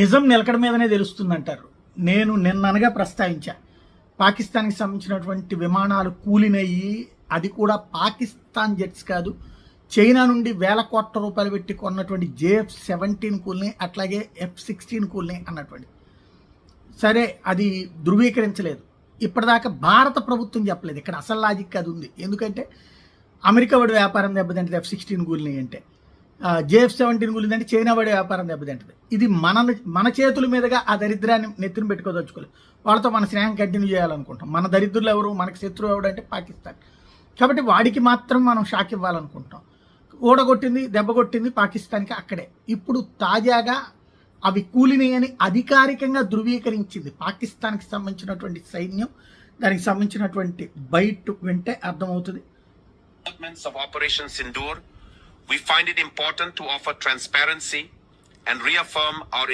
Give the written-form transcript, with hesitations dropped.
నిజం నిలకడ మీదనే తెలుస్తుందంటారు. నేను నిన్ననగా ప్రస్తావించా, పాకిస్తాన్కి సంబంధించినటువంటి విమానాలు కూలినయ్యి, అది కూడా పాకిస్తాన్ జెట్స్ కాదు, చైనా నుండి వేల కోట్ల రూపాయలు పెట్టి కొన్నటువంటి JF-17 కూలినాయి, అట్లాగే F-16 కూలినాయి అన్నటువంటి. సరే, అది ధృవీకరించలేదు. ఇప్పటిదాకా భారత ప్రభుత్వం చెప్పలేదు. ఇక్కడ అసలు లాజిక్ అది ఉంది. ఎందుకంటే అమెరికా వాడి వ్యాపారం దెబ్బతింటది F-16 కూలినాయి అంటే, JF-17 కూలిందంటే చైనా వాడి వ్యాపారం దెబ్బతింటది. ఇది మన చేతుల మీదుగా ఆ దరిద్రాన్ని నెత్తిన పెట్టుకోదలుచుకోలేదు. వాళ్ళతో మన స్నేహం కంటిన్యూ చేయాలనుకుంటాం. మన దరిద్రులు ఎవరు, మనకి శత్రువు ఎవడంటే పాకిస్తాన్. కాబట్టి వాడికి మాత్రం మనం షాక్ ఇవ్వాలనుకుంటాం. ఓడగొట్టింది, దెబ్బ కొట్టింది పాకిస్తాన్కి అక్కడే. ఇప్పుడు తాజాగా అవి కూలినాయని అధికారికంగా ధృవీకరించింది పాకిస్తాన్కి సంబంధించినటువంటి సైన్యం. దానికి సంబంధించినటువంటి బయట వింటే అర్థమవుతుంది. Of Operation Sindoor, we find it important to offer transparency and reaffirm our